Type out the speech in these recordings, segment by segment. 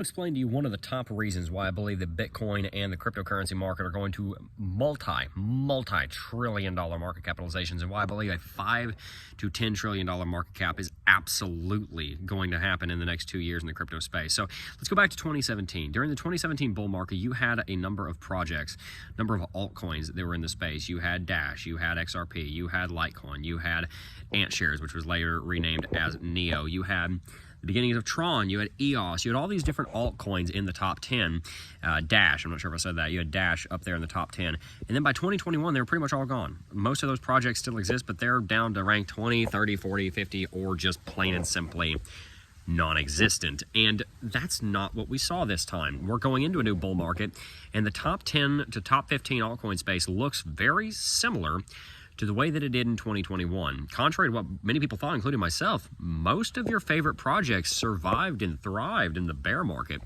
Explain to you one of the top reasons why I believe that Bitcoin and the cryptocurrency market are going to multi-trillion dollar market capitalizations, and why I believe a $5 to $10 trillion market cap is absolutely going to happen in the next 2 years in the crypto space. So let's go back to 2017. During the 2017 bull market, you had a number of projects, number of altcoins that were in the space. You had Dash, you had XRP, you had Litecoin, you had AntShares, which was later renamed as Neo. You had the beginnings of Tron, you had EOS, you had all these different altcoins in the top 10. Dash, I'm not sure if I said that, you had Dash up there in the top 10. And then by 2021, they were pretty much all gone. Most of those projects still exist, but they're down to rank 20, 30, 40, 50, or just plain and simply non-existent. And that's not what we saw this time. We're going into a new bull market, and the top 10 to top 15 altcoin space looks very similar to the way that it did in 2021. Contrary to what many people thought, including myself, most of your favorite projects survived and thrived in the bear market.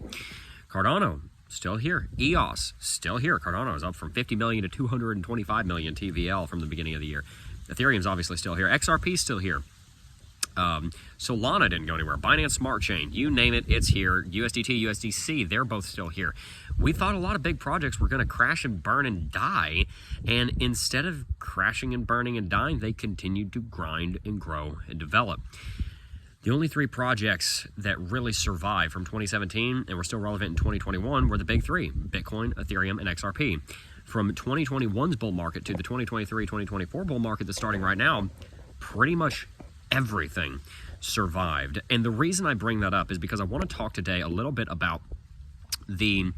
Cardano, still here. EOS, still here. Cardano is up from 50 million to 225 million TVL from the beginning of the year. Ethereum's obviously still here. XRP's still here. Solana didn't go anywhere. Binance Smart Chain, you name it, it's here. USDT, USDC, they're both still here. We thought a lot of big projects were going to crash and burn and die, and instead of crashing and burning and dying, they continued to grind and grow and develop. The only three projects that really survived from 2017 and were still relevant in 2021 were the big three: Bitcoin, Ethereum, and XRP. From 2021's bull market to the 2023-2024 bull market that's starting right now, pretty much everything survived. And the reason I bring that up is because I want to talk today a little bit about the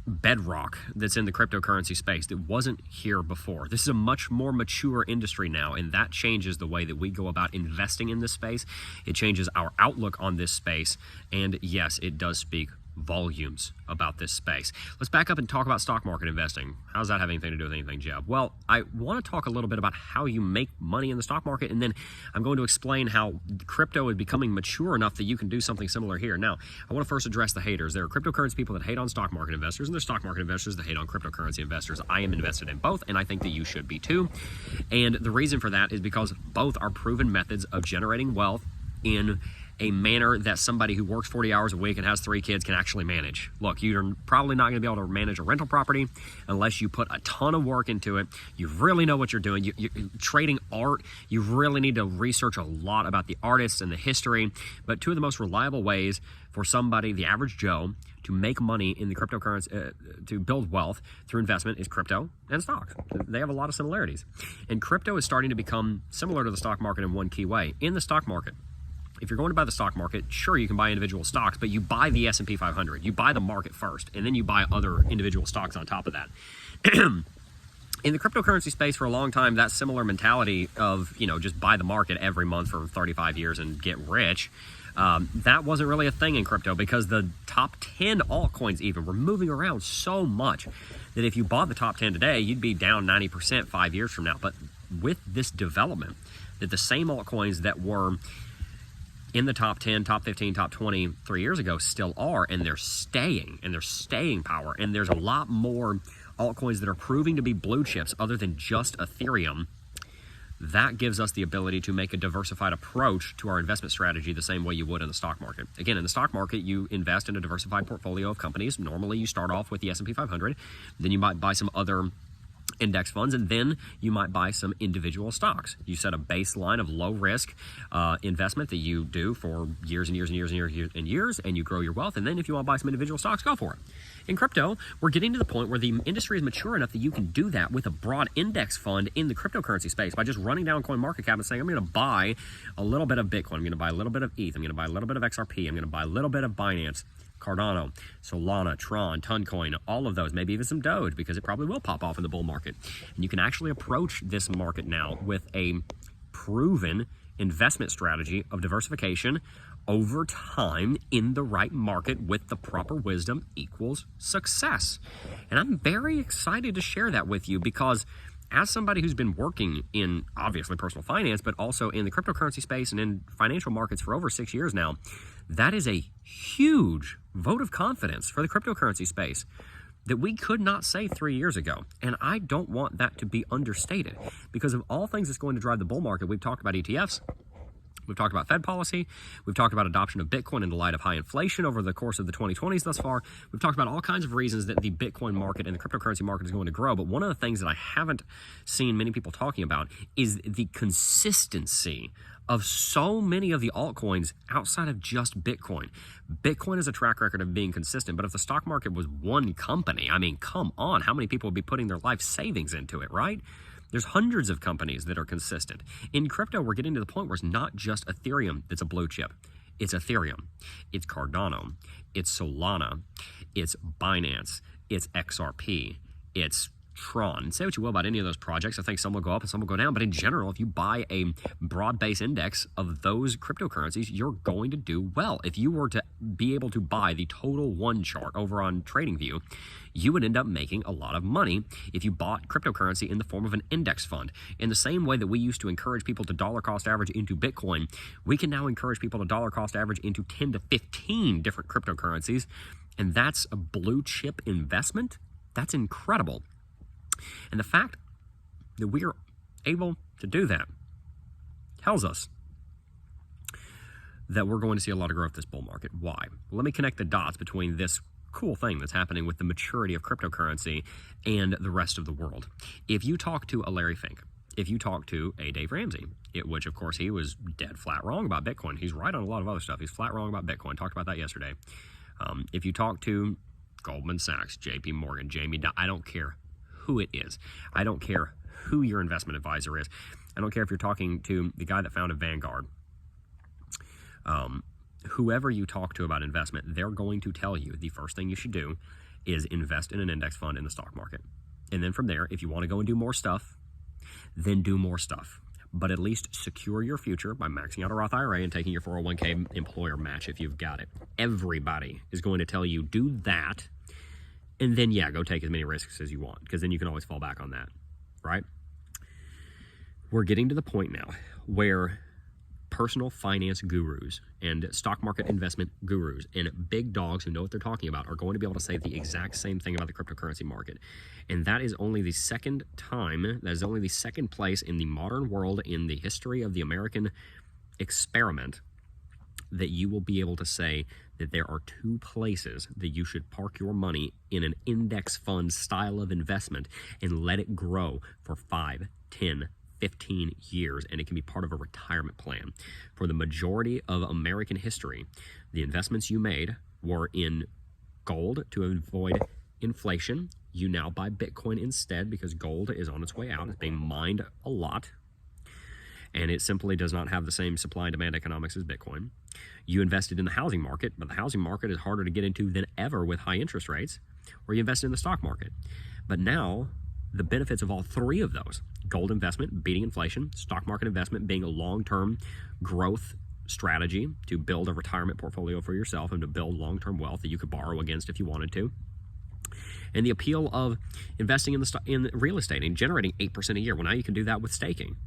bedrock that's in the cryptocurrency space that wasn't here before. This is a much more mature industry now, and that changes the way that we go about investing in this space. It changes our outlook on this space, and yes, it does speak volumes about this space. Let's back up and talk about stock market investing. How does that have anything to do with anything, Jeb? Well, I want to talk a little bit about how you make money in the stock market, and then I'm going to explain how crypto is becoming mature enough that you can do something similar here. Now, I want to first address the haters. There are cryptocurrency people that hate on stock market investors, and there's stock market investors that hate on cryptocurrency investors. I am invested in both, and I think that you should be too. And the reason for that is because both are proven methods of generating wealth in a manner that somebody who works 40 hours a week and has 3 kids can actually manage. Look, you're probably not going to be able to manage a rental property unless you put a ton of work into it. You really know what you're doing. You're trading art, you really need to research a lot about the artists and the history. But two of the most reliable ways for somebody, the average Joe, to make money in the cryptocurrency, to build wealth through investment is crypto and stocks. They have a lot of similarities. And crypto is starting to become similar to the stock market in one key way. In the stock market, if you're going to buy the stock market, sure, you can buy individual stocks, but you buy the S&P 500. You buy the market first, and then you buy other individual stocks on top of that. In the cryptocurrency space for a long time, that similar mentality of, just buy the market every month for 35 years and get rich, that wasn't really a thing in crypto, because the top 10 altcoins even were moving around so much that if you bought the top 10 today, you'd be down 90% 5 years from now. But with this development, that the same altcoins that were in the top 10, top 15, top 20 3 years ago still are, and they're staying power. And there's a lot more altcoins that are proving to be blue chips other than just Ethereum. That gives us the ability to make a diversified approach to our investment strategy the same way you would in the stock market. Again, in the stock market, you invest in a diversified portfolio of companies. Normally, you start off with the S&P 500. Then you might buy some other index funds, and then you might buy some individual stocks. You set a baseline of low risk investment that you do for years and years and years and years and years, and you grow your wealth. And then if you want to buy some individual stocks, go for it. In crypto, we're getting to the point where the industry is mature enough that you can do that with a broad index fund in the cryptocurrency space by just running down CoinMarketCap and saying, I'm going to buy a little bit of Bitcoin, I'm going to buy a little bit of ETH, I'm going to buy a little bit of XRP, I'm going to buy a little bit of Binance, Cardano, Solana, Tron, Toncoin, all of those, maybe even some Doge, because it probably will pop off in the bull market. And you can actually approach this market now with a proven investment strategy of diversification over time in the right market with the proper wisdom equals success. And I'm very excited to share that with you, because as somebody who's been working in, obviously, personal finance, but also in the cryptocurrency space and in financial markets for over 6 years now, that is a huge vote of confidence for the cryptocurrency space that we could not say 3 years ago. And I don't want that to be understated, because of all things that's going to drive the bull market. We've talked about ETFs. We've talked about Fed policy. We've talked about adoption of Bitcoin in the light of high inflation over the course of the 2020s thus far. We've talked about all kinds of reasons that the Bitcoin market and the cryptocurrency market is going to grow. But one of the things that I haven't seen many people talking about is the consistency of so many of the altcoins outside of just Bitcoin. Bitcoin has a track record of being consistent, but if the stock market was one company, I mean, come on, how many people would be putting their life savings into it, right? There's hundreds of companies that are consistent. In crypto, we're getting to the point where it's not just Ethereum that's a blue chip. It's Ethereum, it's Cardano, it's Solana, it's Binance, it's XRP, it's Tron. Say what you will about any of those projects. I think some will go up and some will go down. But in general, if you buy a broad-based index of those cryptocurrencies, you're going to do well. If you were to be able to buy the total one chart over on TradingView, you would end up making a lot of money if you bought cryptocurrency in the form of an index fund. In the same way that we used to encourage people to dollar cost average into Bitcoin, we can now encourage people to dollar cost average into 10 to 15 different cryptocurrencies. And that's a blue chip investment. That's incredible. And the fact that we are able to do that tells us that we're going to see a lot of growth this bull market. Why? Well, let me connect the dots between this cool thing that's happening with the maturity of cryptocurrency and the rest of the world. If you talk to a Larry Fink, if you talk to a Dave Ramsey, which of course he was dead flat wrong about Bitcoin. He's right on a lot of other stuff. He's flat wrong about Bitcoin. Talked about that yesterday. If you talk to Goldman Sachs, JP Morgan, I don't care who it is. I don't care who your investment advisor is. I don't care if you're talking to the guy that founded Vanguard. Whoever you talk to about investment, they're going to tell you the first thing you should do is invest in an index fund in the stock market. And then from there, if you want to go and do more stuff, then do more stuff. But at least secure your future by maxing out a Roth IRA and taking your 401k employer match if you've got it. Everybody is going to tell you do that. And then, yeah, go take as many risks as you want, because then you can always fall back on that, right? We're getting to the point now where personal finance gurus and stock market investment gurus and big dogs who know what they're talking about are going to be able to say the exact same thing about the cryptocurrency market. And that is only the second time, that is only the second place in the modern world in the history of the American experiment that you will be able to say that there are two places that you should park your money in an index fund style of investment and let it grow for 5, 10, 15 years, and it can be part of a retirement plan. For the majority of American history, the investments you made were in gold to avoid inflation. You now buy Bitcoin instead because gold is on its way out. It's being mined a lot, and it simply does not have the same supply and demand economics as Bitcoin. You invested in the housing market, but the housing market is harder to get into than ever with high interest rates, or you invested in the stock market. But now, the benefits of all three of those, gold investment, beating inflation, stock market investment being a long-term growth strategy to build a retirement portfolio for yourself and to build long-term wealth that you could borrow against if you wanted to, and the appeal of investing in real estate and generating 8% a year. Well, now you can do that with staking.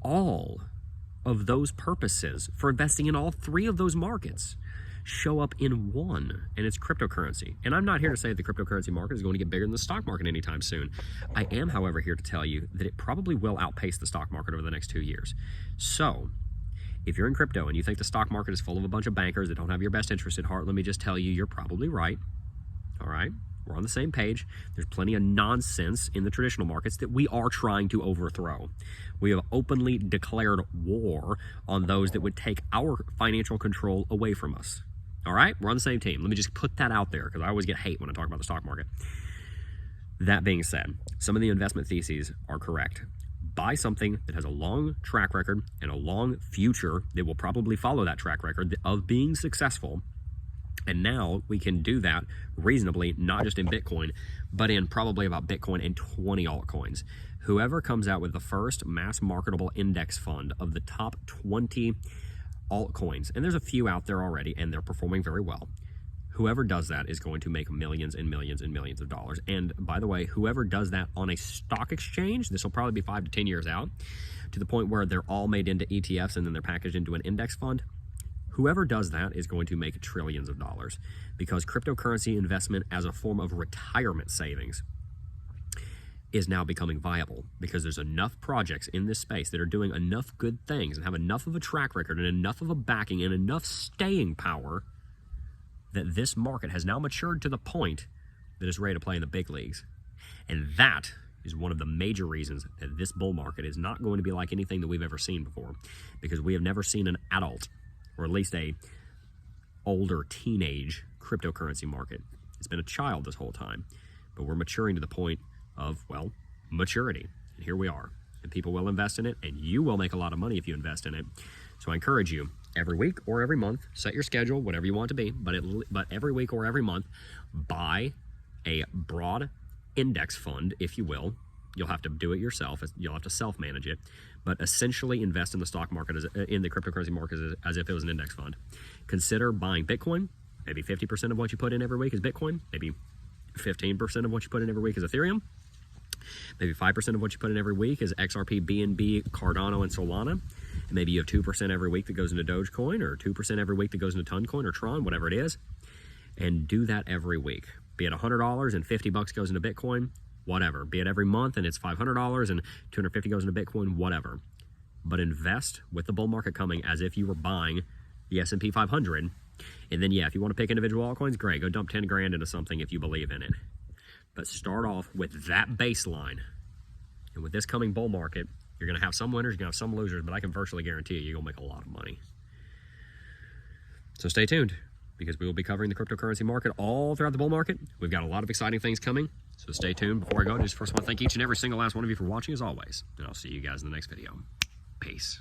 All of those purposes for investing in all three of those markets show up in one, and it's cryptocurrency. And I'm not here to say the cryptocurrency market is going to get bigger than the stock market anytime soon. I am, however, here to tell you that it probably will outpace the stock market over the next 2 years. So, if you're in crypto and you think the stock market is full of a bunch of bankers that don't have your best interest at heart, let me just tell you, you're probably right. All right? We're on the same page. There's plenty of nonsense in the traditional markets that we are trying to overthrow. We have openly declared war on those that would take our financial control away from us. All right? We're on the same team. Let me just put that out there because I always get hate when I talk about the stock market. That being said, some of the investment theses are correct. Buy something that has a long track record and a long future that will probably follow that track record of being successful. And now we can do that reasonably, not just in Bitcoin, but in probably about Bitcoin and 20 altcoins. Whoever comes out with the first mass marketable index fund of the top 20 altcoins, and there's a few out there already, and they're performing very well. Whoever does that is going to make millions and millions and millions of dollars. And by the way, whoever does that on a stock exchange, this will probably be 5 to 10 years out, to the point where they're all made into ETFs and then they're packaged into an index fund. Whoever does that is going to make trillions of dollars, because cryptocurrency investment as a form of retirement savings is now becoming viable because there's enough projects in this space that are doing enough good things and have enough of a track record and enough of a backing and enough staying power that this market has now matured to the point that it's ready to play in the big leagues. And that is one of the major reasons that this bull market is not going to be like anything that we've ever seen before, because we have never seen an adult, or at least a older teenage cryptocurrency market. It's been a child this whole time, but we're maturing to the point of, well, maturity. And here we are. And people will invest in it, and you will make a lot of money if you invest in it. So I encourage you, every week or every month, set your schedule, whatever you want it to be, but every week or every month, buy a broad index fund, if you will. You'll have to do it yourself. You'll have to self-manage it, but essentially invest in the stock market, in the cryptocurrency market, as if it was an index fund. Consider buying Bitcoin. Maybe 50% of what you put in every week is Bitcoin. Maybe 15% of what you put in every week is Ethereum. Maybe 5% of what you put in every week is XRP, BNB, Cardano, and Solana. And maybe you have 2% every week that goes into Dogecoin, or 2% every week that goes into Toncoin or Tron, whatever it is. And do that every week. Be it $100 and $50 goes into Bitcoin, whatever. Be it every month and it's $500 and $250 goes into Bitcoin, whatever. But invest with the bull market coming as if you were buying the S&P 500. And then, yeah, if you want to pick individual altcoins, great. Go dump 10 grand into something if you believe in it. But start off with that baseline. And with this coming bull market, you're going to have some winners, you're going to have some losers, but I can virtually guarantee you're going to make a lot of money. So stay tuned, because we will be covering the cryptocurrency market all throughout the bull market. We've got a lot of exciting things coming, so stay tuned. Before I go, I just first want to thank each and every single last one of you for watching, as always. And I'll see you guys in the next video. Peace.